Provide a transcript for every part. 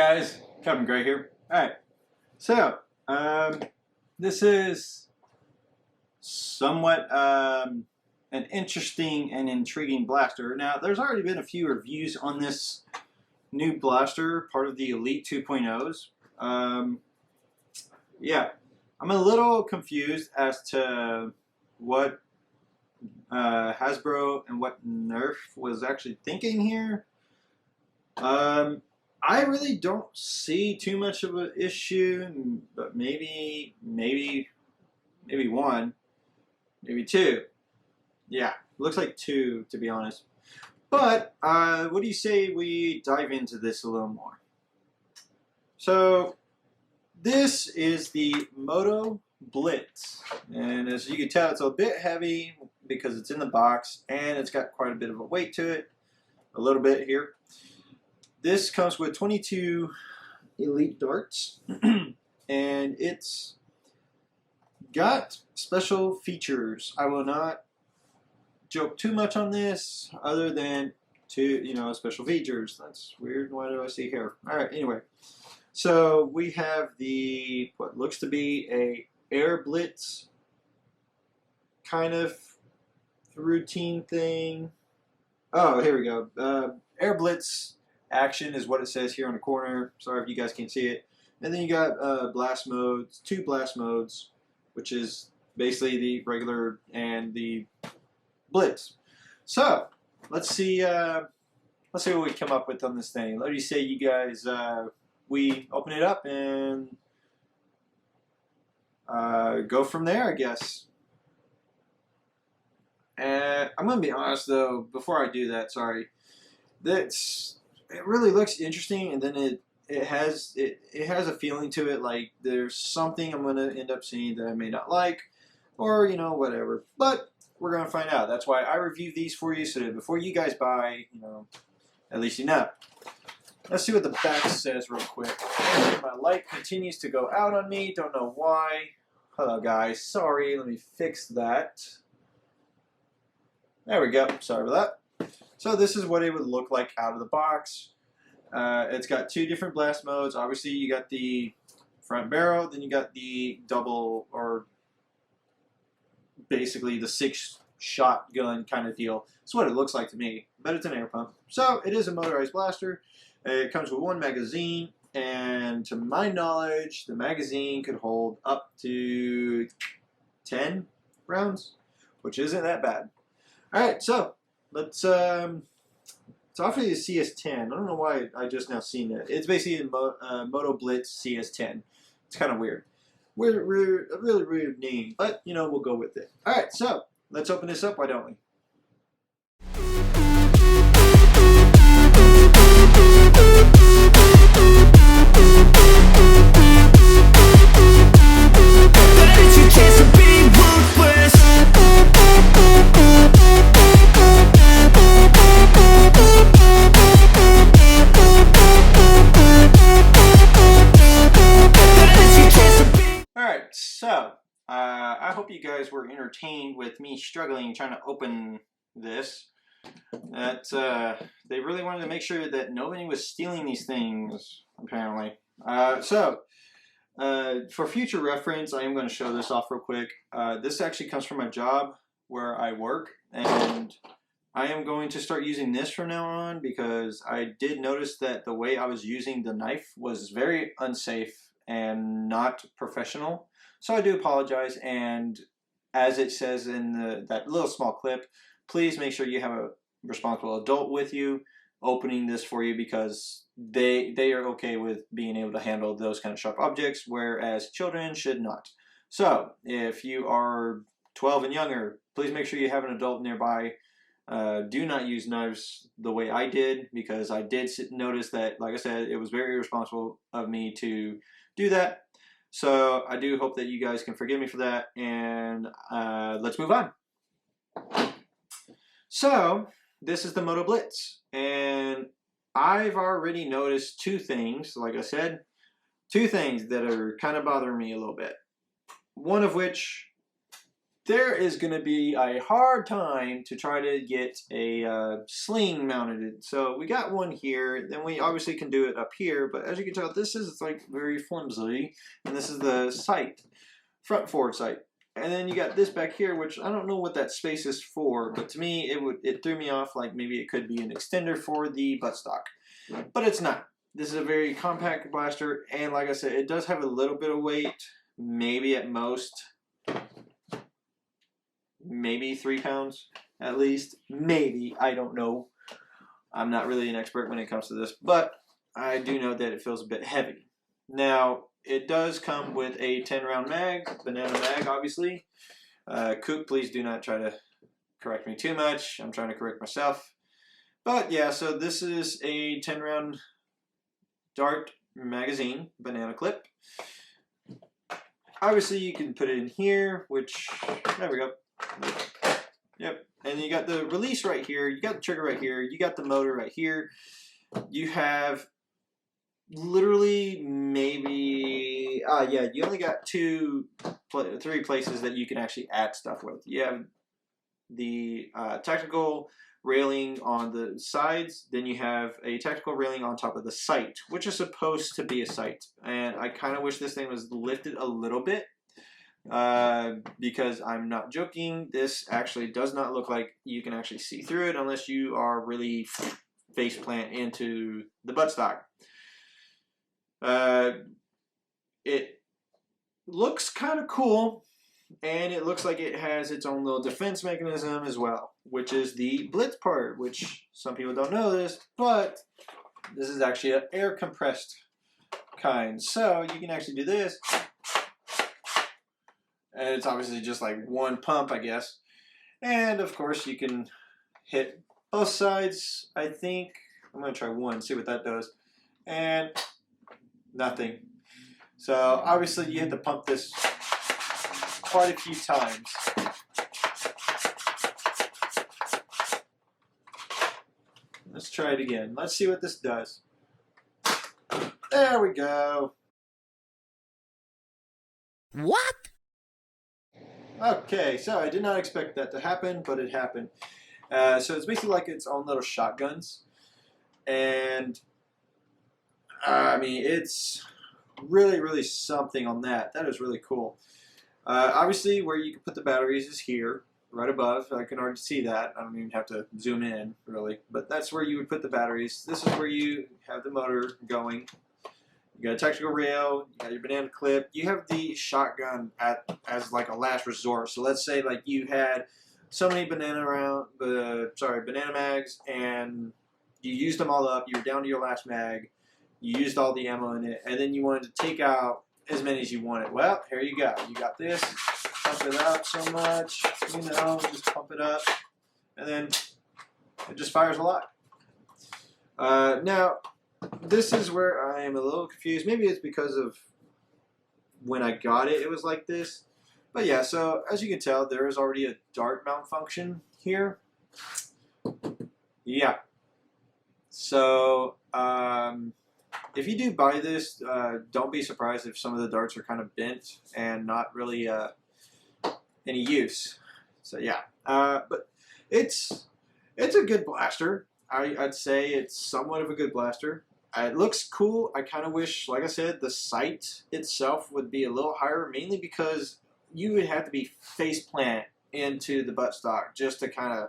guys, Kevin Gray here. Alright, so this is somewhat an interesting and intriguing blaster. Now, there's already been a few reviews on this new blaster, part of the Elite 2.0s. Yeah, I'm a little confused as to what Hasbro and what Nerf was actually thinking here. I really don't see too much of an issue, but maybe one, maybe two. Yeah, looks like two, to be honest. But what do you say we dive into this a little more? So this is the Moto Blitz, and as you can tell, it's a bit heavy because it's in the box, and it's got quite a bit of a weight to it, a little bit here. This comes with 22 Elite darts, and it's got special features. I will not joke too much on this, other than special features. That's weird. What do I see here? All right. Anyway, so we have the what looks to be a air blitz kind of routine thing. Oh, here we go. Air blitz action is what it says here on the corner. Sorry if you guys can't see it. And then you got blast modes, two blast modes, which is basically the regular and the blitz. So let's see what we come up with on this thing. Let me say, you guys, we open it up and go from there, I guess. And I'm gonna be honest though, before I do that, sorry, it really looks interesting, and then it has a feeling to it, like there's something I'm gonna end up seeing that I may not like, or whatever. But we're gonna find out. That's why I review these for you, so that before you guys buy, at least you know. Let's see what the back says real quick. My light continues to go out on me. Don't know why. Hello guys. Sorry. Let me fix that. There we go. Sorry about that. So this is what it would look like out of the box. It's got two different blast modes. Obviously, you got the front barrel, then you got the double, or basically the 6-shot gun kind of deal. That's what it looks like to me, but it's an air pump. So it is a motorized blaster. It comes with one magazine, and to my knowledge, the magazine could hold up to 10 rounds, which isn't that bad. All right, so let's it's obviously a CS10. I don't know why I just now seen it. It's basically a Moto Blitz CS10. It's kind of weird. A really weird name, but we'll go with it. All right, so let's open this up. Why don't we? So, I hope you guys were entertained with me struggling trying to open this. They really wanted to make sure that nobody was stealing these things, apparently. For future reference, I am going to show this off real quick. This actually comes from my job where I work, and I am going to start using this from now on, because I did notice that the way I was using the knife was very unsafe and not professional. So I do apologize, and as it says in that little small clip, please make sure you have a responsible adult with you opening this for you, because they are okay with being able to handle those kind of sharp objects, whereas children should not. So if you are 12 and younger, please make sure you have an adult nearby. Do not use knives the way I did, because I did notice that, like I said, it was very irresponsible of me to do that. So I do hope that you guys can forgive me for that, and let's move on. So this is the Moto Blitz, and I've already noticed two things, like I said, two things that are kind of bothering me a little bit. One of which there is going to be a hard time to try to get a sling mounted. So we got one here, then we obviously can do it up here, but as you can tell, this is like very flimsy, and this is the sight, front forward sight. And then you got this back here, which I don't know what that space is for, but to me it threw me off, like maybe it could be an extender for the buttstock, but it's not. This is a very compact blaster, and like I said, it does have a little bit of weight, maybe at most, maybe 3 pounds at least, maybe, I don't know. I'm not really an expert when it comes to this, but I do know that it feels a bit heavy. Now, it does come with a 10-round mag, banana mag, obviously. Coop, please do not try to correct me too much. I'm trying to correct myself. But yeah, so this is a 10-round dart magazine, banana clip. Obviously, you can put it in here, which, there we go. Yep, and you got the release right here, you got the trigger right here, you got the motor right here. You have literally maybe, yeah, you only got 3 places that you can actually add stuff with. You have the tactical railing on the sides, then you have a tactical railing on top of the sight, which is supposed to be a sight. And I kind of wish this thing was lifted a little bit, because I'm not joking, this actually does not look like you can actually see through it unless you are really face plant into the buttstock. It looks kind of cool, and it looks like it has its own little defense mechanism as well, which is the Blitz part, which some people don't know this, but this is actually an air compressed kind. So you can actually do this, and it's obviously just like one pump, I guess. And of course you can hit both sides, I think. I'm going to try one, see what that does. And nothing. So obviously you have to pump this quite a few times. Let's try it again. Let's see what this does. There we go. What? Okay, so I did not expect that to happen, but it happened. So it's basically like its own little shotguns. And I mean, it's really, really something on that. That is really cool. Obviously, where you can put the batteries is here, right above. I can already see that. I don't even have to zoom in, really. But that's where you would put the batteries. This is where you have the motor going. You got a tactical rail, you got your banana clip. You have the shotgun as like a last resort. So let's say like you had so many banana mags, and you used them all up. You were down to your last mag. You used all the ammo in it, and then you wanted to take out as many as you wanted. Well, here you go. You got this. Pump it up so much, you know, just pump it up, and then it just fires a lot. Now, this is where I am a little confused. Maybe it's because of when I got it, it was like this. But yeah, so as you can tell, there is already a dart mount function here. Yeah. So, if you do buy this, don't be surprised if some of the darts are kind of bent and not really any use. So yeah, but it's a good blaster. I'd say it's somewhat of a good blaster. It looks cool. I kind of wish, like I said, the sight itself would be a little higher, mainly because you would have to be face plant into the buttstock just to kind of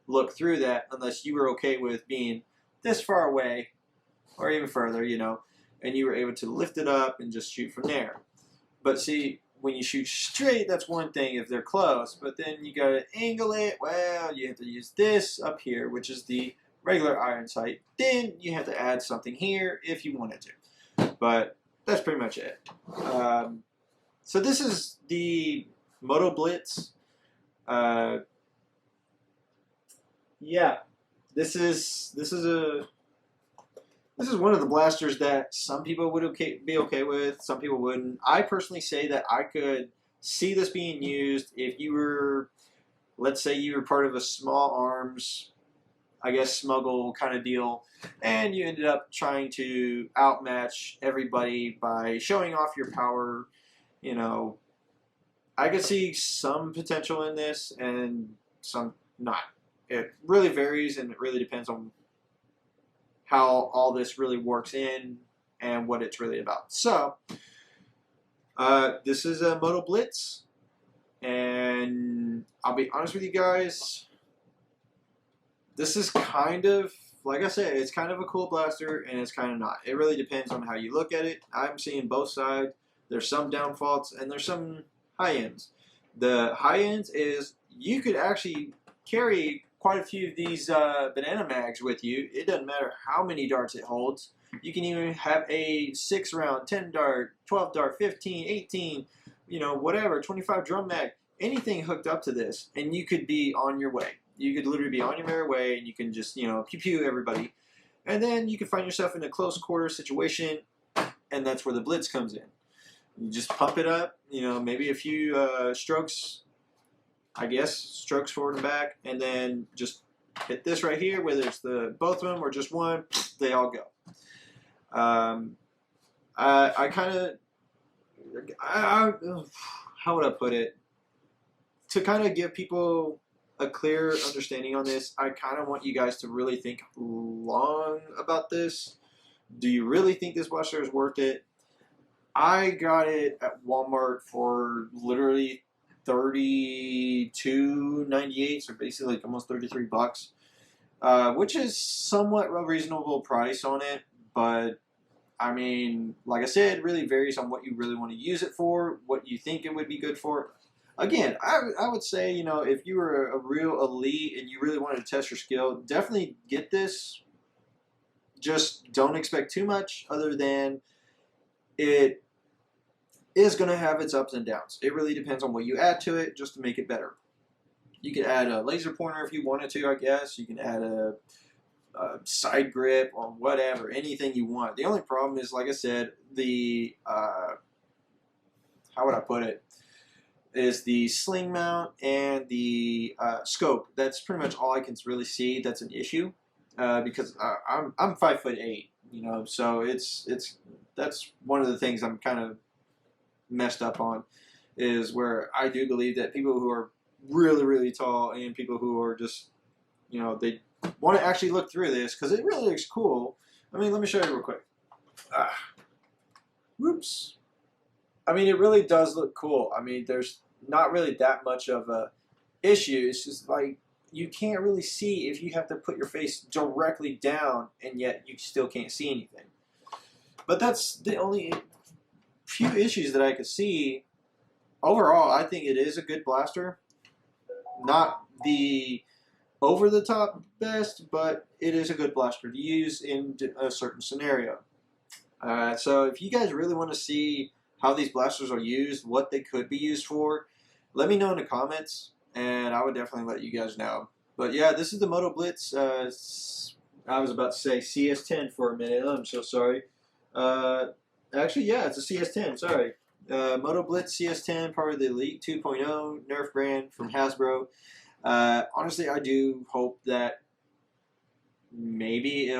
look through that, unless you were okay with being this far away or even further, you know, and you were able to lift it up and just shoot from there. But see, when you shoot straight, that's one thing if they're close, but then you gotta angle it. Well, you have to use this up here, which is the regular iron sight. Then you have to add something here if you wanted to. But that's pretty much it. So this is the Moto Blitz. Yeah, this is one of the blasters that some people would be okay with, some people wouldn't. I personally say that I could see this being used if you were, let's say you were part of a small arms, I guess, smuggle kind of deal, and you ended up trying to outmatch everybody by showing off your power, you know, I could see some potential in this and some not. It really varies, and it really depends on how all this really works in and what it's really about. So, this is a Moto Blitz, and I'll be honest with you guys, this is kind of, like I said, it's kind of a cool blaster, and it's kind of not. It really depends on how you look at it. I'm seeing both sides. There's some downfalls, and there's some high ends. The high ends is you could actually carry quite a few of these banana mags with you. It doesn't matter how many darts it holds. You can even have a 6 round, 10 dart, 12 dart, 15, 18, you know, whatever, 25 drum mag, anything hooked up to this, and you could be on your way. You could literally be on your merry way, and you can just, you know, pew pew everybody. And then you can find yourself in a close quarter situation, and that's where the Blitz comes in. You just pump it up, you know, maybe a few strokes, I guess, strokes forward and back, and then just hit this right here, whether it's the both of them or just one, they all go. I kind of, how would I put it? To kind of give people a clear understanding on this, I kind of want you guys to really think long about this. Do you really think this blaster is worth it? I got it at Walmart for literally $32.98, so basically like almost 33 bucks, which is somewhat a reasonable price on it. But I mean, like I said, it really varies on what you really want to use it for, what you think it would be good for. Again, I would say, you know, if you were a real elite and you really wanted to test your skill, definitely get this. Just don't expect too much, other than it is going to have its ups and downs. It really depends on what you add to it just to make it better. You could add a laser pointer if you wanted to, I guess. You can add a side grip or whatever, anything you want. The only problem is, like I said, the, how would I put it, is the sling mount and the scope. That's pretty much all I can really see that's an issue, because I'm 5'8", you know, so that's one of the things I'm kind of messed up on, is where I do believe that people who are really, really tall and people who are just, you know, they want to actually look through this, because it really looks cool. I mean, let me show you real quick. Whoops. I mean, it really does look cool. I mean, there's not really that much of a issue. It's just like you can't really see if you have to put your face directly down, and yet you still can't see anything. But that's the only few issues that I could see. Overall, I think it is a good blaster. Not the over-the-top best, but it is a good blaster to use in a certain scenario. So if you guys really want to see how these blasters are used, what they could be used for, let me know in the comments, and I would definitely let you guys know. But yeah, this is the Moto Blitz. I was about to say CS10 for a minute. I'm so sorry. Actually, yeah, it's a CS10. Sorry. Moto Blitz CS10, part of the Elite 2.0 Nerf brand from Hasbro. Honestly, I do hope that maybe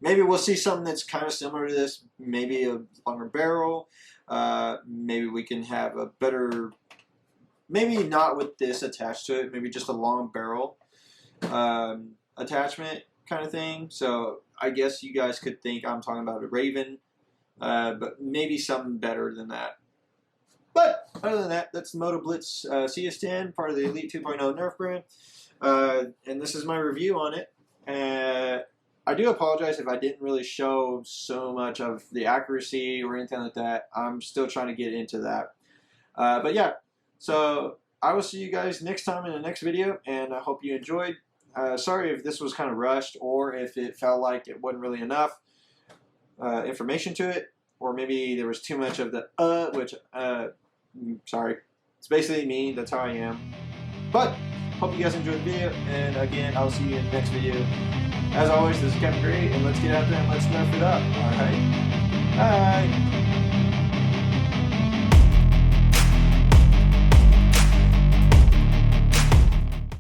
we'll see something that's kind of similar to this. Maybe a longer barrel. Maybe we can have a better, maybe not with this attached to it, maybe just a long barrel attachment kind of thing. So I guess you guys could think I'm talking about a Raven, but maybe something better than that. But other than that, that's the Moto Blitz CS10, part of the Elite 2.0 Nerf brand. And this is my review on it. I do apologize if I didn't really show so much of the accuracy or anything like that. I'm still trying to get into that. But yeah, so I will see you guys next time in the next video, and I hope you enjoyed. Sorry if this was kind of rushed, or if it felt like it wasn't really enough information to it, or maybe there was too much of the which, sorry. It's basically me. That's how I am. But hope you guys enjoyed the video, and again, I'll see you in the next video. As always, this is Captain Gray, and let's get out there and let's nerf it up. Alright? Bye!